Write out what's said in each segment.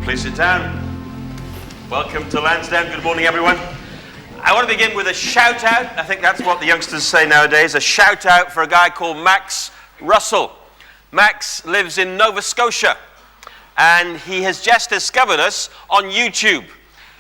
Please sit down. Welcome to Lansdowne. Good morning, everyone. I want to begin with a shout out. I think that's what the youngsters say nowadays. A shout out for a guy called Max Russell. Max lives in Nova Scotia, and he has just discovered us on YouTube.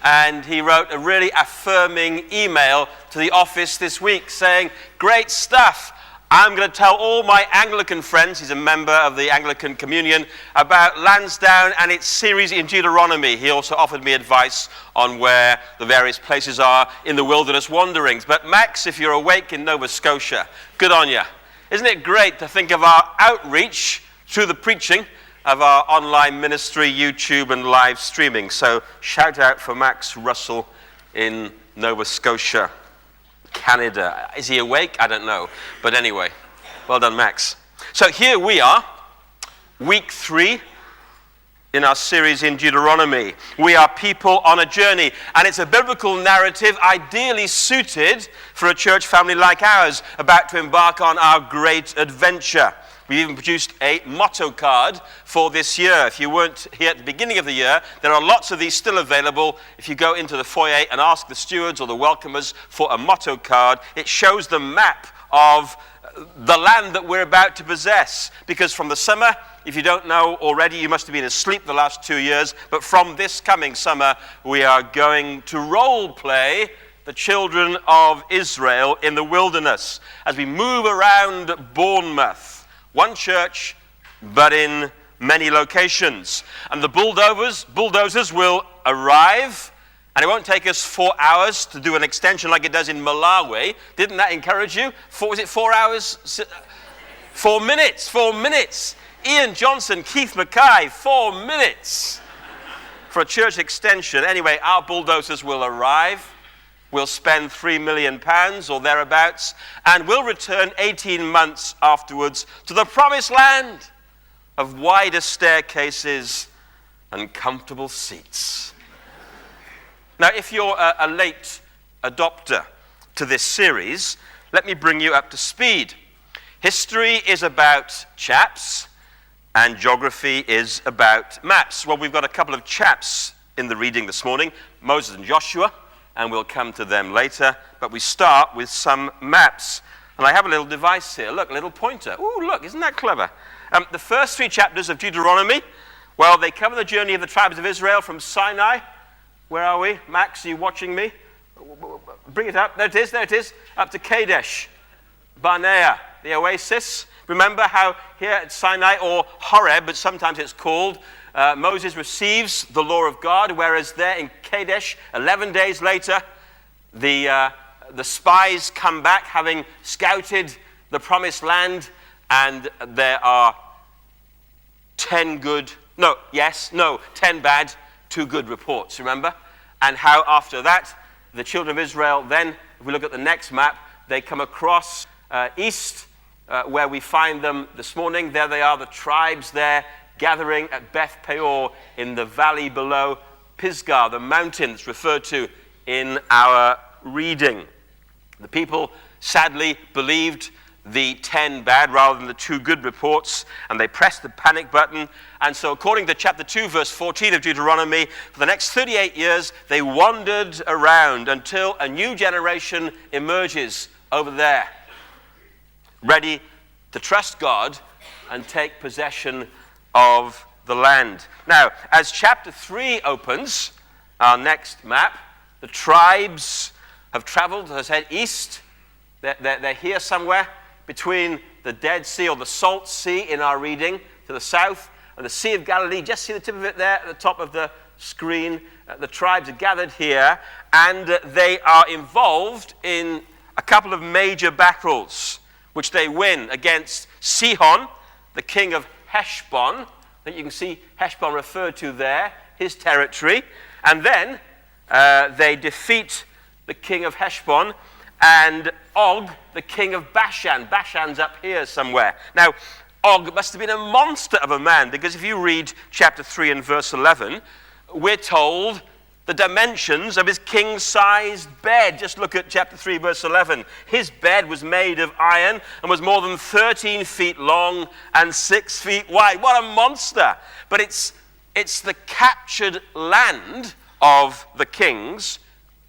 And he wrote a really affirming email to the office this week saying, "Great stuff. I'm going to tell all my Anglican friends," he's a member of the Anglican Communion, "about Lansdowne and its series in Deuteronomy." He also offered me advice on where the various places are in the wilderness wanderings. But Max, if you're awake in Nova Scotia, good on you. Isn't it great to think of our outreach through the preaching of our online ministry, YouTube and live streaming? So shout out for Max Russell in Nova Scotia, Canada. Is he awake? I don't know. But anyway, well done, Max. So here we are, week 3 in our series in Deuteronomy. We are people on a journey, and it's a biblical narrative ideally suited for a church family like ours, about to embark on our great adventure. We even produced a motto card for this year. If you weren't here at the beginning of the year, there are lots of these still available. If you go into the foyer and ask the stewards or the welcomers for a motto card, it shows the map of the land that we're about to possess. Because from the summer, if you don't know already, you must have been asleep the last 2 years, but from this coming summer, we are going to role play the children of Israel in the wilderness as we move around Bournemouth. One church, but in many locations. And the bulldozers will arrive, and it won't take us 4 hours to do an extension like it does in Malawi. Didn't that encourage you? Was it 4 hours? 4 minutes. 4 minutes. Ian Johnson, Keith Mackay, 4 minutes for a church extension. Anyway, our bulldozers will arrive. We'll spend £3 million or thereabouts, and we'll return 18 months afterwards to the promised land of wider staircases and comfortable seats. Now, if you're a late adopter to this series, let me bring you up to speed. History is about chaps, and geography is about maps. Well, we've got a couple of chaps in the reading this morning, Moses and Joshua, and we'll come to them later. But we start with some maps. And I have a little device here. Look, a little pointer. Ooh, look, isn't that clever? The first 3 chapters of Deuteronomy, well, they cover the journey of the tribes of Israel from Sinai. Where are we? Max, are you watching me? Bring it up. There it is. Up to Kadesh, Barnea, the oasis. Remember how here at Sinai, or Horeb, but sometimes it's called, Moses receives the law of God, whereas there in Kadesh, 11 days later, the spies come back having scouted the promised land, and there are 10 bad, 2 good reports, remember? And how after that, the children of Israel then, if we look at the next map, they come across east, where we find them this morning. There they are, the tribes there, gathering at Beth Peor in the valley below Pisgah, the mountain that's referred to in our reading. The people sadly believed the 10 bad rather than the 2 good reports, and they pressed the panic button. And so according to chapter 2, verse 14 of Deuteronomy, for the next 38 years, they wandered around until a new generation emerges over there, ready to trust God and take possession of the land. Now, as chapter 3 opens, our next map, the tribes have traveled, has head east. They're here somewhere between the Dead Sea or the Salt Sea in our reading to the south and the Sea of Galilee. Just see the tip of it there at the top of the screen. The tribes are gathered here, and they are involved in a couple of major battles, which they win against Sihon, the king of Heshbon. I think you can see Heshbon referred to there, his territory. And then they defeat the king of Heshbon and Og, the king of Bashan. Bashan's up here somewhere. Now, Og must have been a monster of a man, because if you read chapter 3 and verse 11, we're told the dimensions of his king-sized bed. Just look at chapter 3, verse 11. His bed was made of iron and was more than 13 feet long and 6 feet wide. What a monster. But it's it's the captured land of the kings,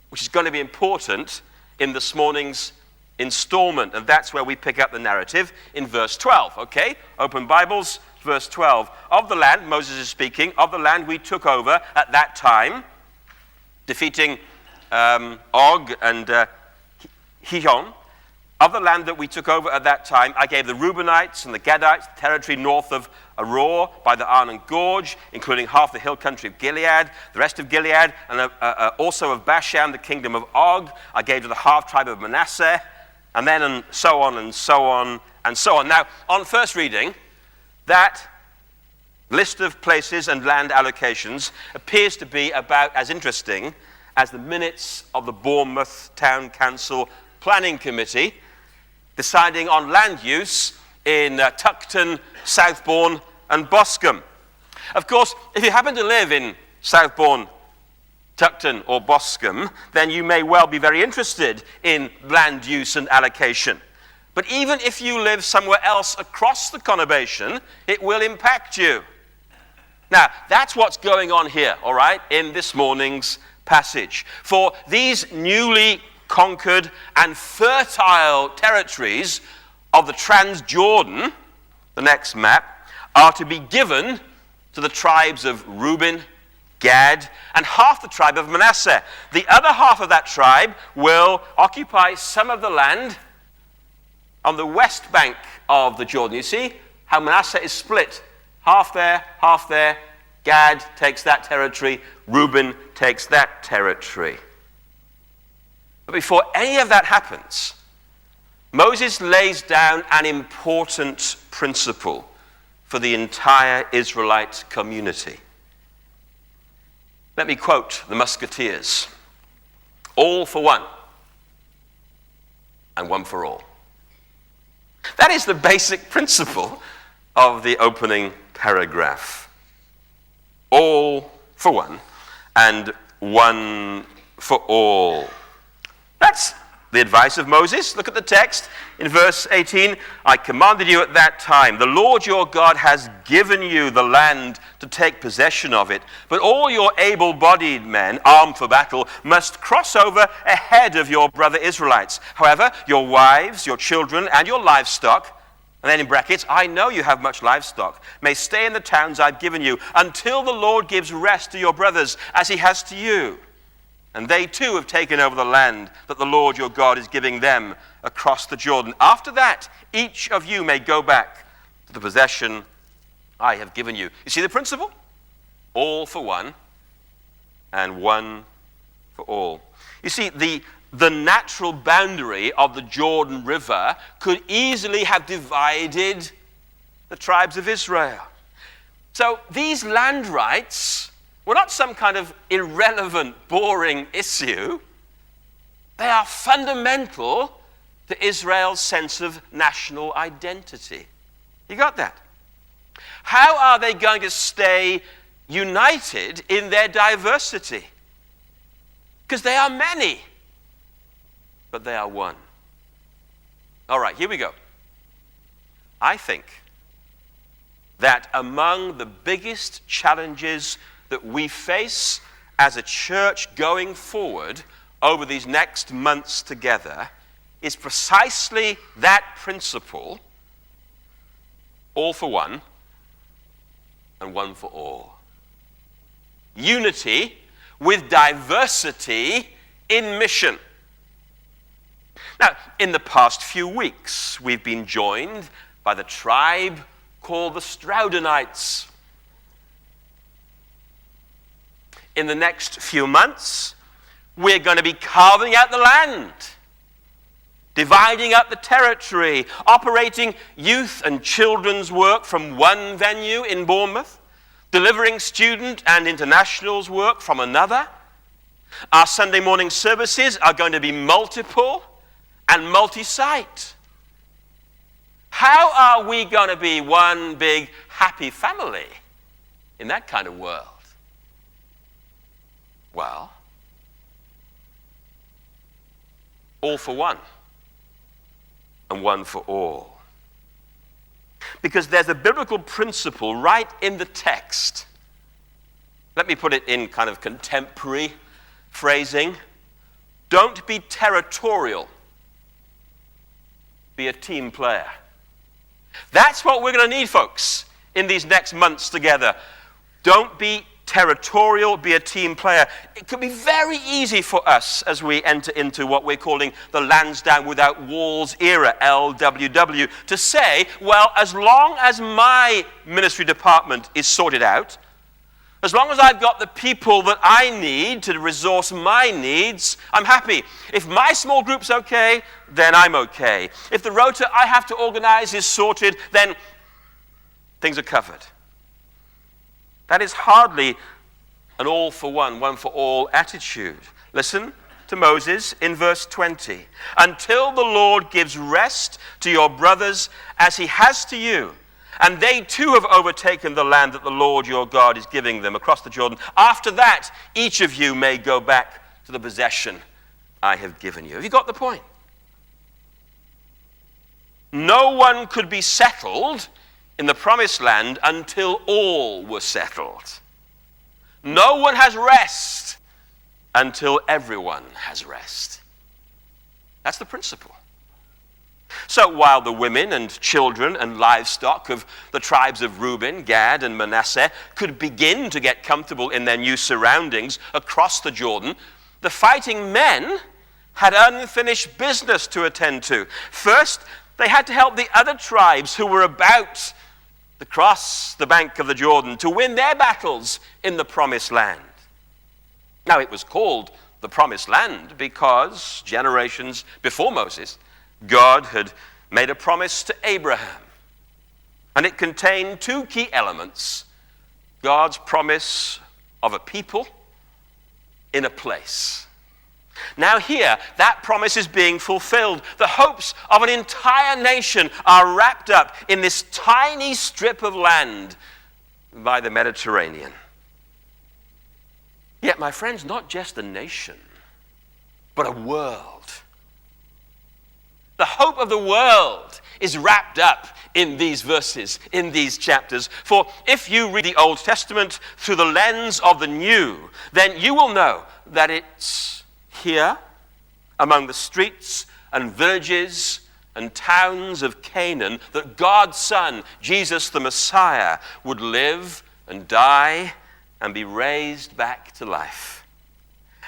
which is going to be important in this morning's installment. And that's where we pick up the narrative in verse 12. Okay, open Bibles, verse 12. Of the land, Moses is speaking, of the land we took over at that time, defeating Og and Sihon. Of the land that we took over at that time, I gave the Reubenites and the Gadites the territory north of Aror by the Arnon Gorge, including half the hill country of Gilead, the rest of Gilead, and also of Bashan, the kingdom of Og. I gave to the half tribe of Manasseh, and then and so on and so on and so on. Now, on first reading, that list of places and land allocations appears to be about as interesting as the minutes of the Bournemouth Town Council Planning Committee deciding on land use in Tuckton, Southbourne, and Boscombe. Of course, if you happen to live in Southbourne, Tuckton, or Boscombe, then you may well be very interested in land use and allocation. But even if you live somewhere else across the conurbation, it will impact you. Now, that's what's going on here, all right, in this morning's passage. For these newly conquered and fertile territories of the Transjordan, the next map, are to be given to the tribes of Reuben, Gad, and half the tribe of Manasseh. The other half of that tribe will occupy some of the land on the west bank of the Jordan. You see how Manasseh is split. Half there, half there. Gad takes that territory. Reuben takes that territory. But before any of that happens, Moses lays down an important principle for the entire Israelite community. Let me quote the Musketeers. All for one, and one for all. That is the basic principle of the opening paragraph. All for one, and one for all. That's the advice of Moses. Look at the text in verse 18. I commanded you at that time, the Lord your God has given you the land to take possession of it. But all your able-bodied men, armed for battle, must cross over ahead of your brother Israelites. However, your wives, your children, and your livestock, and then in brackets, I know you have much livestock, may stay in the towns I've given you until the Lord gives rest to your brothers as he has to you. And they too have taken over the land that the Lord your God is giving them across the Jordan. After that, each of you may go back to the possession I have given you. You see the principle? All for one, and one for all. You see, the natural boundary of the Jordan River could easily have divided the tribes of Israel. So these land rights were not some kind of irrelevant, boring issue. They are fundamental to Israel's sense of national identity. You got that? How are they going to stay united in their diversity? Because they are many, but they are one. All right, here we go. I think that among the biggest challenges that we face as a church going forward over these next months together is precisely that principle, all for one and one for all. Unity with diversity in mission. Now, in the past few weeks, we've been joined by the tribe called the Stroudenites. In the next few months, we're going to be carving out the land, dividing up the territory, operating youth and children's work from one venue in Bournemouth, delivering student and internationals work from another. Our Sunday morning services are going to be multiple and multi-site. How are we going to be one big happy family in that kind of world? Well, all for one and one for all. Because there's a biblical principle right in the text let me put it in kind of contemporary phrasing. Don't be territorial. Be a team player. That's what we're going to need, folks, in these next months together. Don't be territorial, be a team player. It could be very easy for us as we enter into what we're calling the Lansdowne Without Walls era, LWW, to say, well, as long as my ministry department is sorted out, as long as I've got the people that I need to resource my needs, I'm happy. If my small group's okay, then I'm okay. If the rota I have to organize is sorted, then things are covered. That is hardly an all for one for all attitude. Listen to Moses in verse 20. Until the Lord gives rest to your brothers as he has to you, and they too have overtaken the land that the Lord your God is giving them across the Jordan. After that, each of you may go back to the possession I have given you. Have you got the point? No one could be settled in the promised land until all were settled. No one has rest until everyone has rest. That's the principle. So while the women and children and livestock of the tribes of Reuben, Gad, and Manasseh could begin to get comfortable in their new surroundings across the Jordan, the fighting men had unfinished business to attend to. First, they had to help the other tribes who were about to cross the bank of the Jordan to win their battles in the promised land. Now, it was called the promised land because generations before Moses, God had made a promise to Abraham. And it contained two key elements: God's promise of a people in a place. Now here, that promise is being fulfilled. The hopes of an entire nation are wrapped up in this tiny strip of land by the Mediterranean. Yet, my friends, not just a nation, but a world. The hope of the world is wrapped up in these verses, in these chapters. For if you read the Old Testament through the lens of the New, then you will know that it's here, among the streets and villages and towns of Canaan, that God's Son, Jesus the Messiah, would live and die and be raised back to life.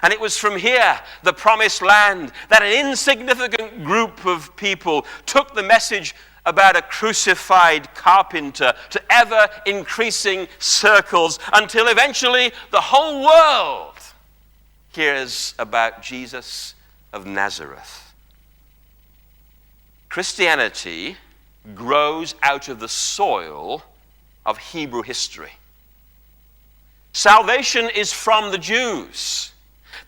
And it was from here, the promised land, that an insignificant group of people took the message about a crucified carpenter to ever-increasing circles until eventually the whole world hears about Jesus of Nazareth. Christianity grows out of the soil of Hebrew history. Salvation is from the Jews.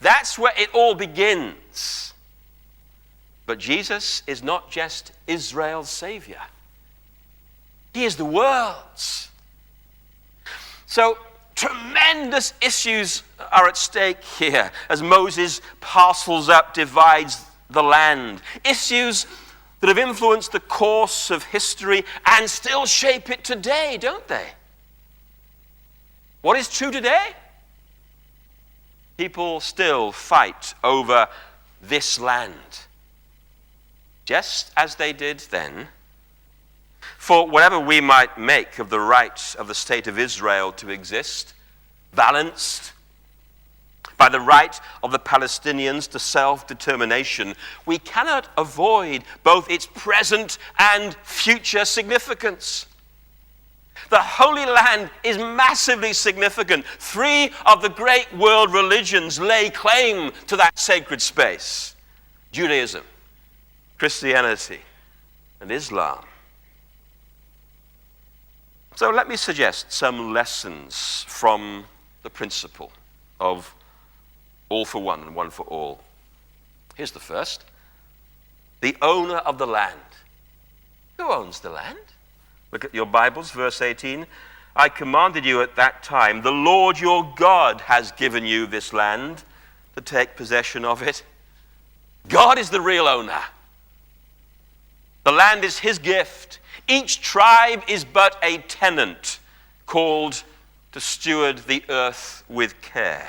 That's where it all begins. But Jesus is not just Israel's Savior. He is the world's. So, tremendous issues are at stake here as Moses parcels up, divides the land. Issues that have influenced the course of history and still shape it today, don't they? What is true today? People still fight over this land, just as they did then. For whatever we might make of the right of the state of Israel to exist, balanced by the right of the Palestinians to self-determination, we cannot avoid both its present and future significance. The Holy Land is massively significant. 3 of the great world religions lay claim to that sacred space: Judaism, Christianity, and Islam. So let me suggest some lessons from the principle of all for one and one for all. Here's the first. The owner of the land. Who owns the land? Look at your Bibles, verse 18. I commanded you at that time, the Lord your God has given you this land to take possession of it. God is the real owner. The land is his gift. Each tribe is but a tenant called to steward the earth with care.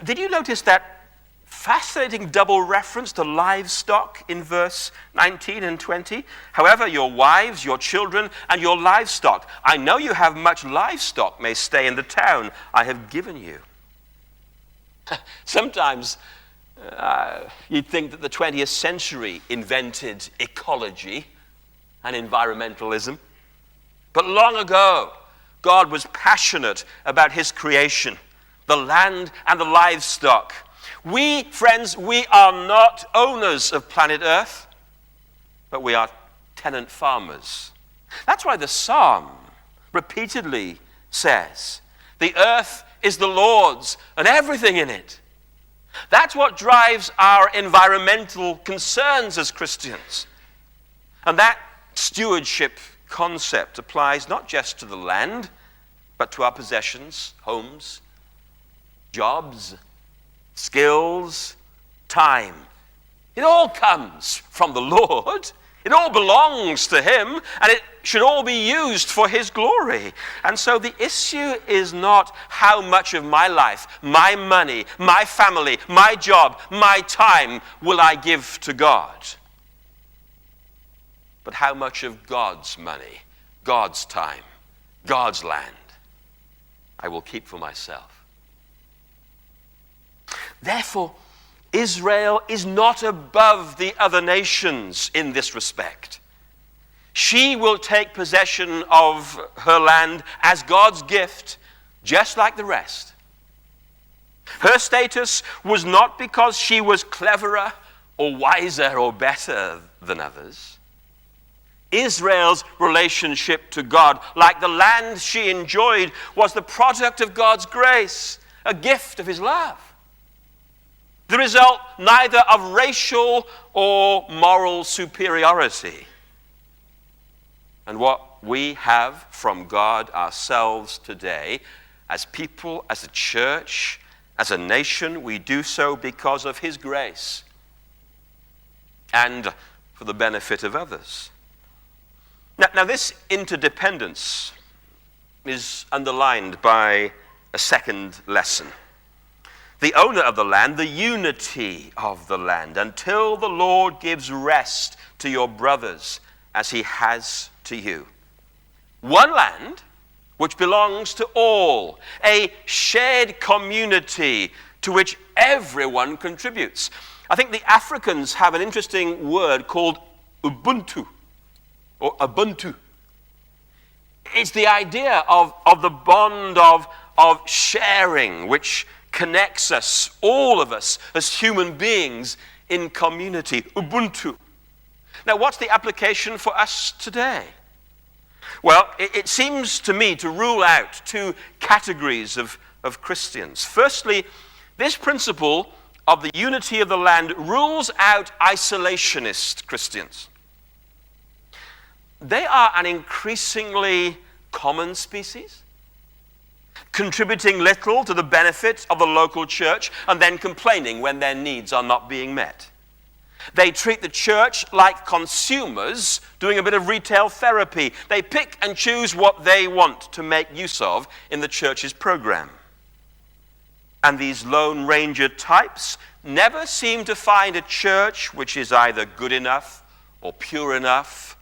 Did you notice that fascinating double reference to livestock in verse 19 and 20? However, your wives, your children, and your livestock, I know you have much livestock, may stay in the town I have given you. Sometimes you'd think that the 20th century invented ecology and environmentalism. But long ago, God was passionate about his creation, the land and the livestock. We, friends, we are not owners of planet Earth, but we are tenant farmers. That's why the Psalm repeatedly says, the earth is the Lord's and everything in it. That's what drives our environmental concerns as Christians. And that stewardship concept applies not just to the land, but to our possessions, homes, jobs, skills, time. It all comes from the Lord. It all belongs to him, and it should all be used for his glory. And so the issue is not how much of my life, my money, my family, my job, my time will I give to God, but how much of God's money, God's time, God's land I will keep for myself. Therefore, Israel is not above the other nations in this respect. She will take possession of her land as God's gift, just like the rest. Her status was not because she was cleverer or wiser or better than others. Israel's relationship to God, like the land she enjoyed, was the product of God's grace, a gift of his love. The result neither of racial or moral superiority. And what we have from God ourselves today, as people, as a church, as a nation, we do so because of his grace and for the benefit of others. Now this interdependence is underlined by a second lesson. The owner of the land, the unity of the land, until the Lord gives rest to your brothers as he has to you. One land which belongs to all, a shared community to which everyone contributes. I think the Africans have an interesting word called Ubuntu, or Ubuntu. It's the idea of the bond of sharing, which connects us, all of us, as human beings in community. Ubuntu. Now, what's the application for us today? Well, it seems to me to rule out two categories of Christians. Firstly, this principle of the unity of the land rules out isolationist Christians. They are an increasingly common species, contributing little to the benefit of the local church and then complaining when their needs are not being met. They treat the church like consumers doing a bit of retail therapy. They pick and choose what they want to make use of in the church's program. And these Lone Ranger types never seem to find a church which is either good enough or pure enough,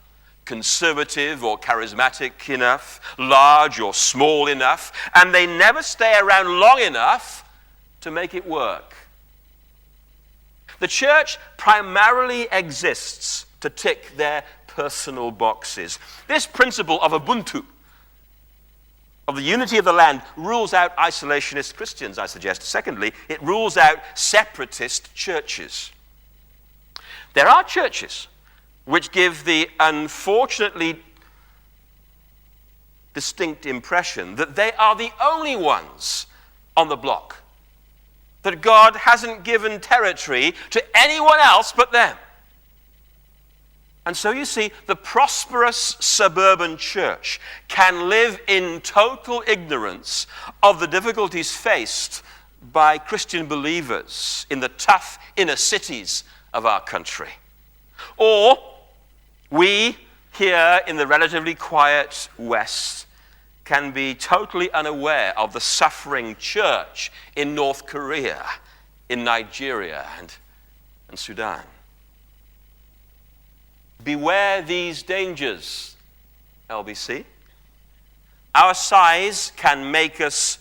conservative or charismatic enough, large or small enough, and they never stay around long enough to make it work. The church primarily exists to tick their personal boxes. This principle of Ubuntu, of the unity of the land, rules out isolationist Christians, I suggest. Secondly, it rules out separatist churches. There are churches which give the unfortunately distinct impression that they are the only ones on the block, that God hasn't given territory to anyone else but them. And so you see, the prosperous suburban church can live in total ignorance of the difficulties faced by Christian believers in the tough inner cities of our country. Or we here in the relatively quiet West can be totally unaware of the suffering church in North Korea, in Nigeria, and Sudan. Beware these dangers, LBC. Our size can make us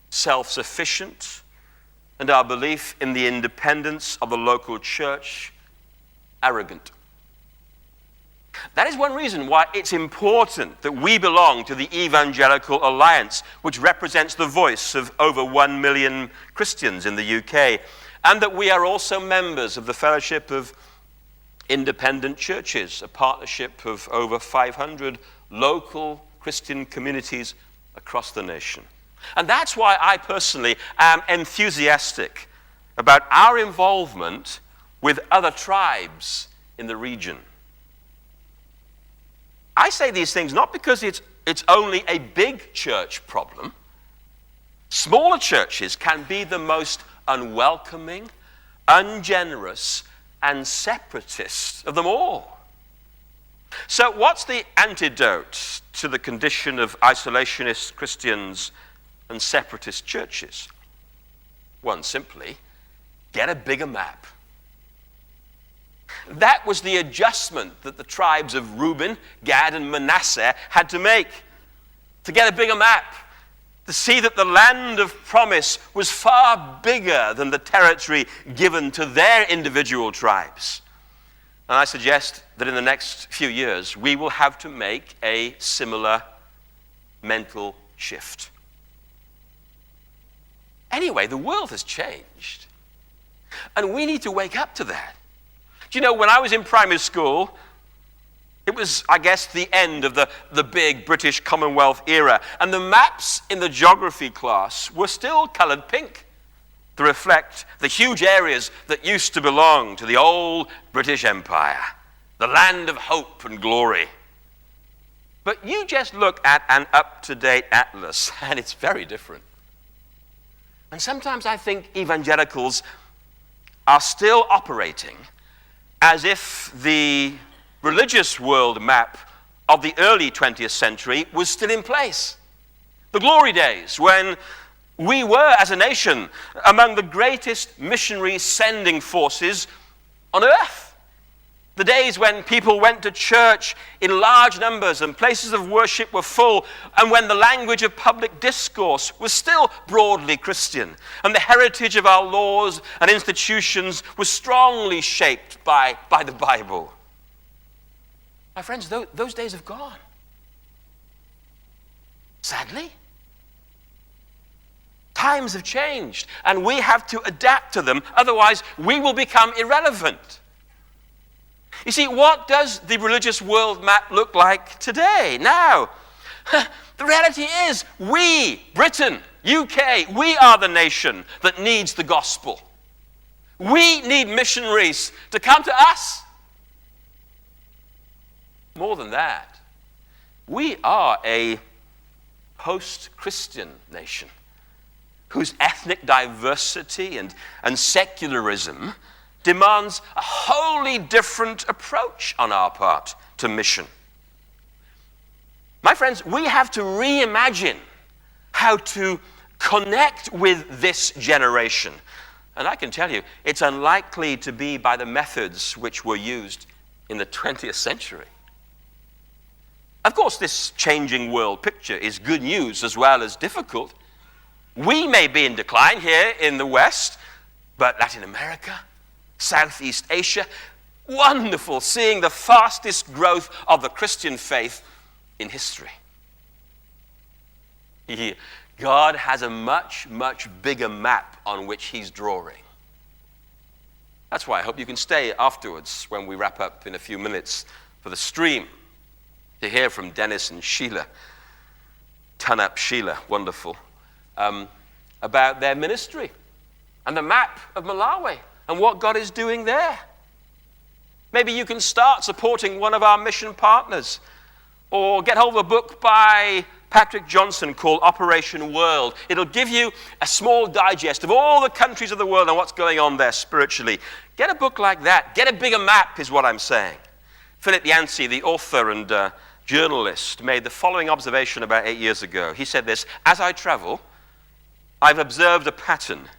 self-sufficient, and our belief in the independence of the local church arrogant. That is one reason why it's important that we belong to the Evangelical Alliance, which represents the voice of over 1 million Christians in the UK, and that we are also members of the Fellowship of Independent Churches, a partnership of over 500 local Christian communities across the nation. And that's why I personally am enthusiastic about our involvement with other tribes in the region. I say these things not because it's only a big church problem. Smaller churches can be the most unwelcoming, ungenerous, and separatist of them all. So what's the antidote to the condition of isolationist Christians and separatist churches? One, simply, get a bigger map. That was the adjustment that the tribes of Reuben, Gad, and Manasseh had to make, to get a bigger map, to see that the land of promise was far bigger than the territory given to their individual tribes. And I suggest that in the next few years, we will have to make a similar mental shift. Anyway, the world has changed, and we need to wake up to that. Do you know, when I was in primary school, it was, I guess, the end of the big British Commonwealth era, and the maps in the geography class were still colored pink to reflect the huge areas that used to belong to the old British Empire, the land of hope and glory. But you just look at an up-to-date atlas, and it's very different. And sometimes I think evangelicals are still operating as if the religious world map of the early 20th century was still in place. The glory days when we were, as a nation, among the greatest missionary sending forces on earth. The days when people went to church in large numbers and places of worship were full, and when the language of public discourse was still broadly Christian, and the heritage of our laws and institutions was strongly shaped by the Bible. My friends, those days have gone. Sadly. Times have changed, and we have to adapt to them, otherwise we will become irrelevant. You see, what does the religious world map look like today, now? The reality is, we, Britain, UK, we are the nation that needs the gospel. We need missionaries to come to us. More than that, we are a post-Christian nation whose ethnic diversity and secularism demands a wholly different approach on our part to mission. My friends, we have to reimagine how to connect with this generation. And I can tell you, it's unlikely to be by the methods which were used in the 20th century. Of course, this changing world picture is good news as well as difficult. We may be in decline here in the West, but Latin America, Southeast Asia, wonderful seeing the fastest growth of the Christian faith in history. God has a much, much bigger map on which he's drawing. That's why I hope you can stay afterwards when we wrap up in a few minutes for the stream to hear from Dennis and Sheila, Ton Up Sheila, wonderful, about their ministry and the map of Malawi and what God is doing there. Maybe you can start supporting one of our mission partners, or get hold of a book by Patrick Johnson called Operation World. It'll give you a small digest of all the countries of the world and what's going on there spiritually. Get a book like that. Get a bigger map is what I'm saying. Philip Yancey, the author and journalist made the following observation about 8 years ago. He said this: as I travel, I've observed a pattern,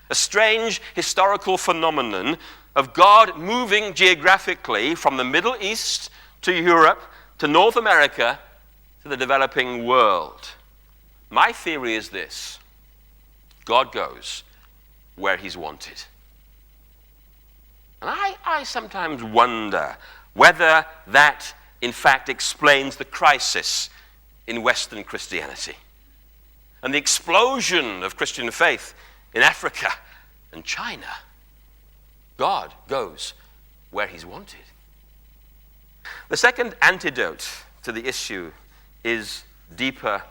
a strange historical phenomenon of God moving geographically from the Middle East to Europe to North America to the developing world. My theory is this: God goes where he's wanted. And I sometimes wonder whether that, in fact, explains the crisis in Western Christianity and the explosion of Christian faith in Africa and China. God goes where he's wanted. The second antidote to the issue is deeper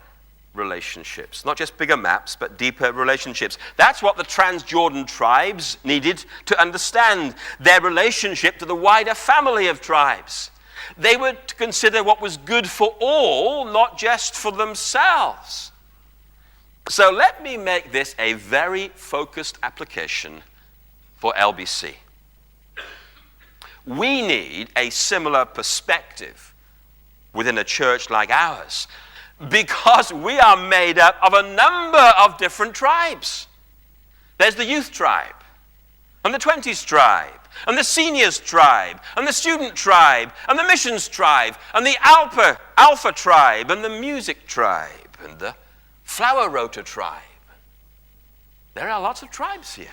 relationships. Not just bigger maps, but deeper relationships. That's what the Transjordan tribes needed to understand, their relationship to the wider family of tribes. They were to consider what was good for all, not just for themselves. So let me make this a very focused application for LBC. We need a similar perspective within a church like ours, because we are made up of a number of different tribes. There's the youth tribe, and the 20s tribe, and the seniors tribe, and the student tribe, and the missions tribe, and the alpha tribe, and the music tribe, and the flower rota tribe. There are lots of tribes here.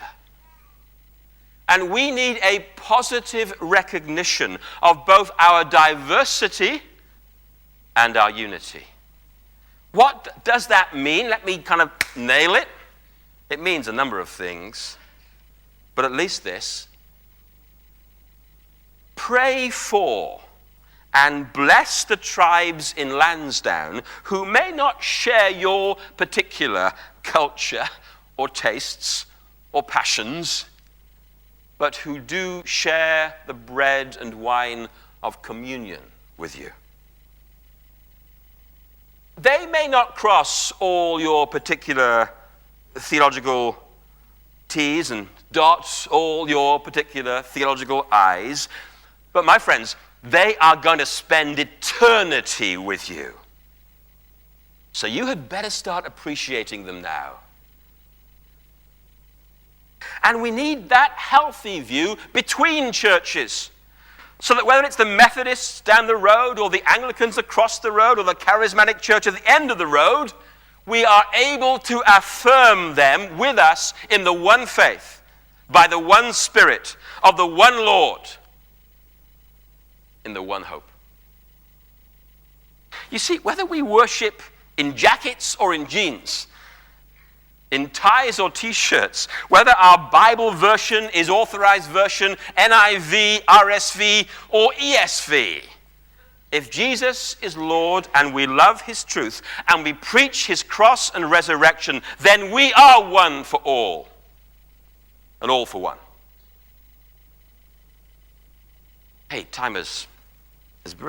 And we need a positive recognition of both our diversity and our unity. What does that mean? Let me kind of nail it. It means a number of things, but at least this: pray for and bless the tribes in Lansdowne who may not share your particular culture or tastes or passions, but who do share the bread and wine of communion with you. They may not cross all your particular theological T's and dot all your particular theological I's, but my friends, they are going to spend eternity with you. So you had better start appreciating them now. And we need that healthy view between churches, so that whether it's the Methodists down the road or the Anglicans across the road or the Charismatic Church at the end of the road, we are able to affirm them with us in the one faith, by the one Spirit, of the one Lord, in the one hope. You see, whether we worship in jackets or in jeans, in ties or t-shirts, whether our Bible version is authorized version, NIV, RSV, or ESV, if Jesus is Lord and we love his truth and we preach his cross and resurrection, then we are one for all and all for one. Hey, time has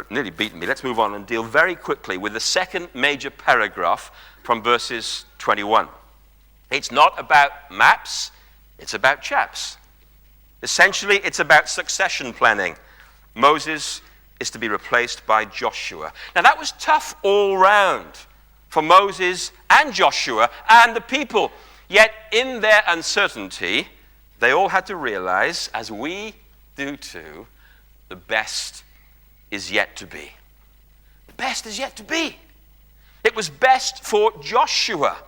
nearly beaten me. Let's move on and deal very quickly with the second major paragraph from verses 21. It's not about maps, it's about chaps. Essentially, it's about succession planning. Moses is to be replaced by Joshua. Now, that was tough all round for Moses and Joshua and the people. Yet, in their uncertainty, they all had to realize, as we do too, the best is yet to be. The best is yet to be. It was best for Joshua.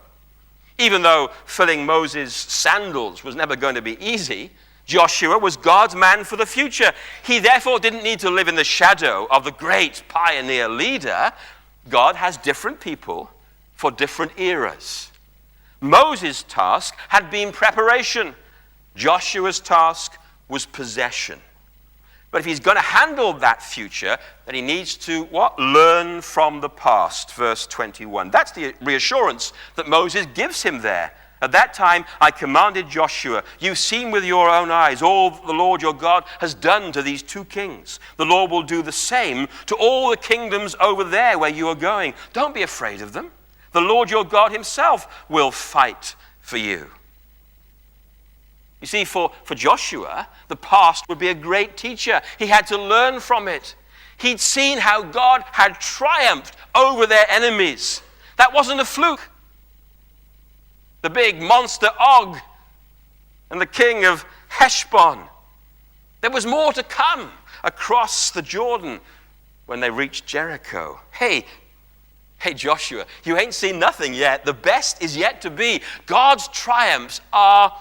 Even though filling Moses' sandals was never going to be easy, Joshua was God's man for the future. He therefore didn't need to live in the shadow of the great pioneer leader. God has different people for different eras. Moses' task had been preparation. Joshua's task was possession. But if he's going to handle that future, then he needs to what? Learn from the past, verse 21. That's the reassurance that Moses gives him there. At that time, I commanded Joshua, you've seen with your own eyes all the Lord your God has done to these two kings. The Lord will do the same to all the kingdoms over there where you are going. Don't be afraid of them. The Lord your God himself will fight for you. You see, for Joshua, the past would be a great teacher. He had to learn from it. He'd seen how God had triumphed over their enemies. That wasn't a fluke. The big monster Og and the king of Heshbon. There was more to come across the Jordan when they reached Jericho. Hey, Joshua, you ain't seen nothing yet. The best is yet to be. God's triumphs are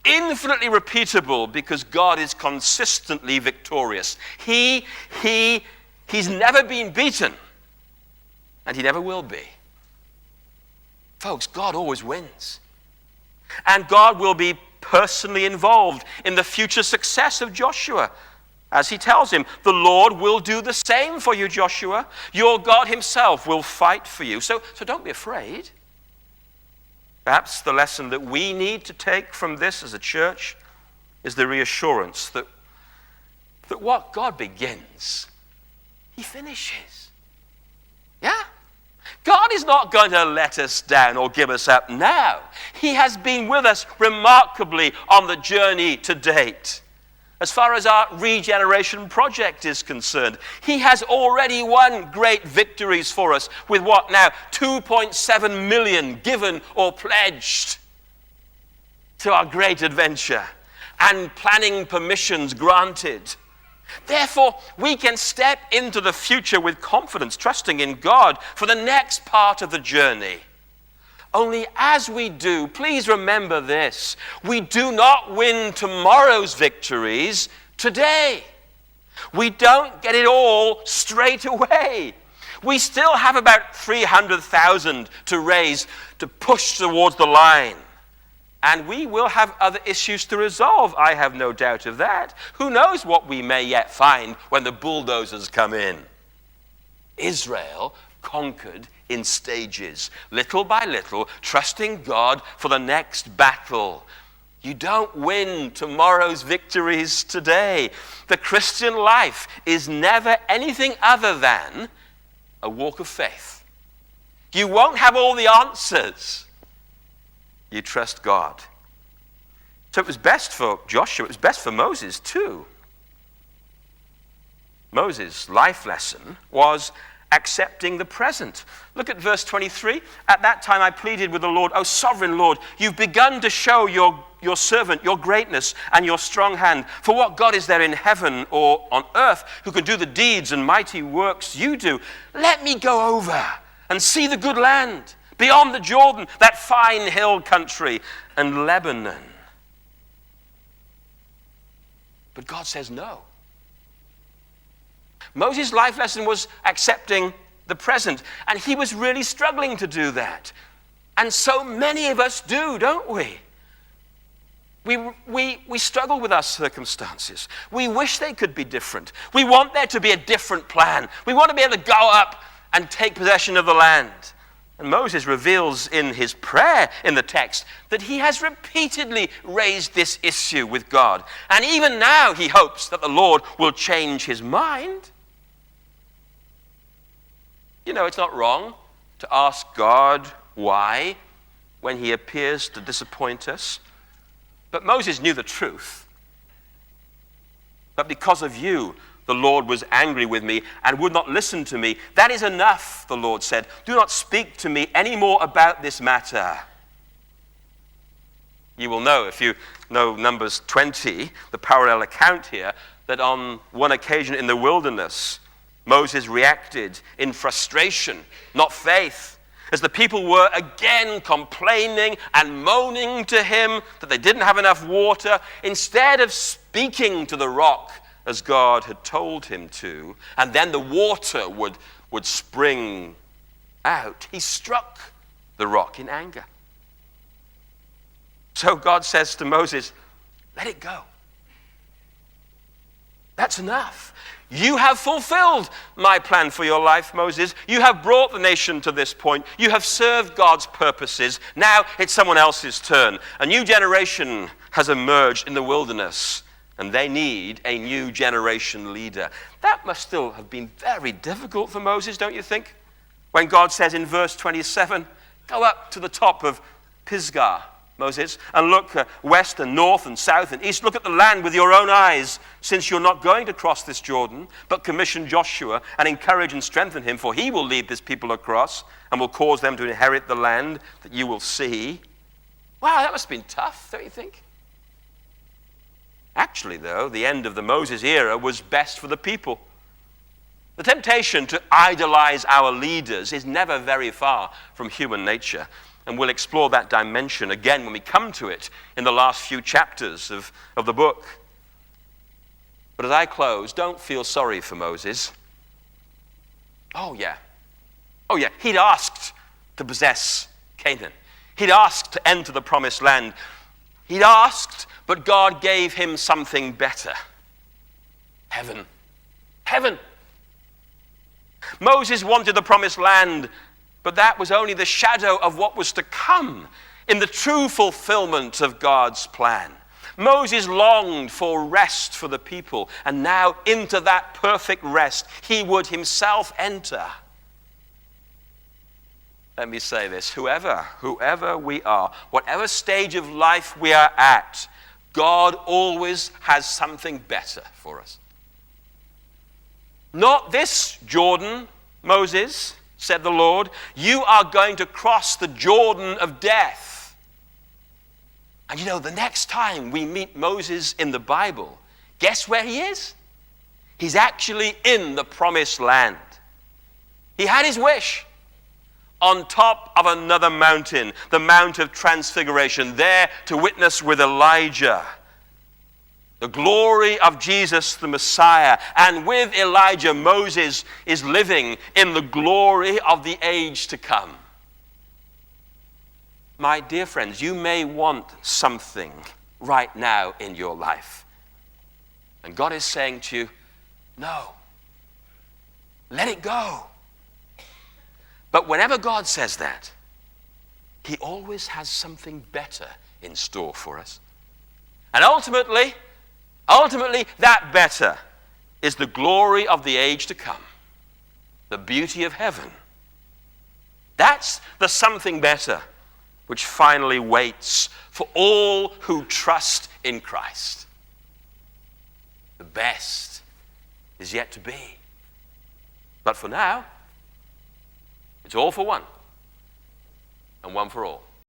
infinitely repeatable because God is consistently victorious. He's never been beaten, and he never will be. Folks, God always wins. And God will be personally involved in the future success of Joshua. As he tells him, the Lord will do the same for you, Joshua. Your God himself will fight for you. So don't be afraid. Perhaps the lesson that we need to take from this as a church is the reassurance that what God begins, he finishes. Yeah? God is not going to let us down or give us up now. He has been with us remarkably on the journey to date. As far as our regeneration project is concerned, he has already won great victories for us with what now? 2.7 million given or pledged to our great adventure and planning permissions granted. Therefore, we can step into the future with confidence, trusting in God for the next part of the journey. Only as we do, please remember this, we do not win tomorrow's victories today. We don't get it all straight away. We still have about 300,000 to raise to push towards the line. And we will have other issues to resolve, I have no doubt of that. Who knows what we may yet find when the bulldozers come in. Israel conquered in stages, little by little, trusting God for the next battle. You don't win tomorrow's victories today. The Christian life is never anything other than a walk of faith. You won't have all the answers. You trust God. So it was best for Joshua, it was best for Moses too. Moses' life lesson was accepting the present. Look at verse 23. At that time I pleaded with the Lord, O sovereign Lord, you've begun to show your servant your greatness and your strong hand. For what God is there in heaven or on earth who can do the deeds and mighty works you do? Let me go over and see the good land beyond the Jordan, that fine hill country, and Lebanon. But God says no. Moses' life lesson was accepting the present, and he was really struggling to do that. And so many of us do, don't we? We struggle with our circumstances. We wish they could be different. We want there to be a different plan. We want to be able to go up and take possession of the land. And Moses reveals in his prayer in the text that he has repeatedly raised this issue with God. And even now he hopes that the Lord will change his mind. You know, it's not wrong to ask God why when he appears to disappoint us. But Moses knew the truth. But because of you, the Lord was angry with me and would not listen to me. That is enough, the Lord said. Do not speak to me any more about this matter. You will know, if you know Numbers 20, the parallel account here, that on one occasion in the wilderness, Moses reacted in frustration, not faith, as the people were again complaining and moaning to him that they didn't have enough water. Instead of speaking to the rock as God had told him to, and then the water would spring out, he struck the rock in anger. So God says to Moses, let it go. That's enough. You have fulfilled my plan for your life, Moses. You have brought the nation to this point. You have served God's purposes. Now it's someone else's turn. A new generation has emerged in the wilderness, and they need a new generation leader. That must still have been very difficult for Moses, don't you think? When God says in verse 27, go up to the top of Pisgah Moses, and look west and north and south and east. Look at the land with your own eyes, since you're not going to cross this Jordan, but commission Joshua and encourage and strengthen him, for he will lead this people across and will cause them to inherit the land that you will see. Wow, that must have been tough, don't you think? Actually, though, the end of the Moses era was best for the people. The temptation to idolize our leaders is never very far from human nature. And we'll explore that dimension again when we come to it in the last few chapters of the book. But as I close, don't feel sorry for Moses. Oh yeah, he'd asked to possess Canaan. He'd asked to enter the promised land. He'd asked, but God gave him something better. Heaven. Heaven. Moses wanted the promised land, but that was only the shadow of what was to come in the true fulfillment of God's plan. Moses longed for rest for the people, and now into that perfect rest he would himself enter. Let me say this, whoever we are, whatever stage of life we are at, God always has something better for us. Not this Jordan, Moses, said the Lord. You are going to cross the Jordan of death. And you know, the next time we meet Moses in the Bible, guess where he is? He's actually in the promised land. He had his wish on top of another mountain, the Mount of Transfiguration, there to witness with Elijah the glory of Jesus the Messiah. And with Elijah, Moses is living in the glory of the age to come. My dear friends, you may want something right now in your life. And God is saying to you, no, let it go. But whenever God says that, he always has something better in store for us. And ultimately, that better is the glory of the age to come, the beauty of heaven. That's the something better which finally waits for all who trust in Christ. The best is yet to be. But for now, it's all for one and one for all.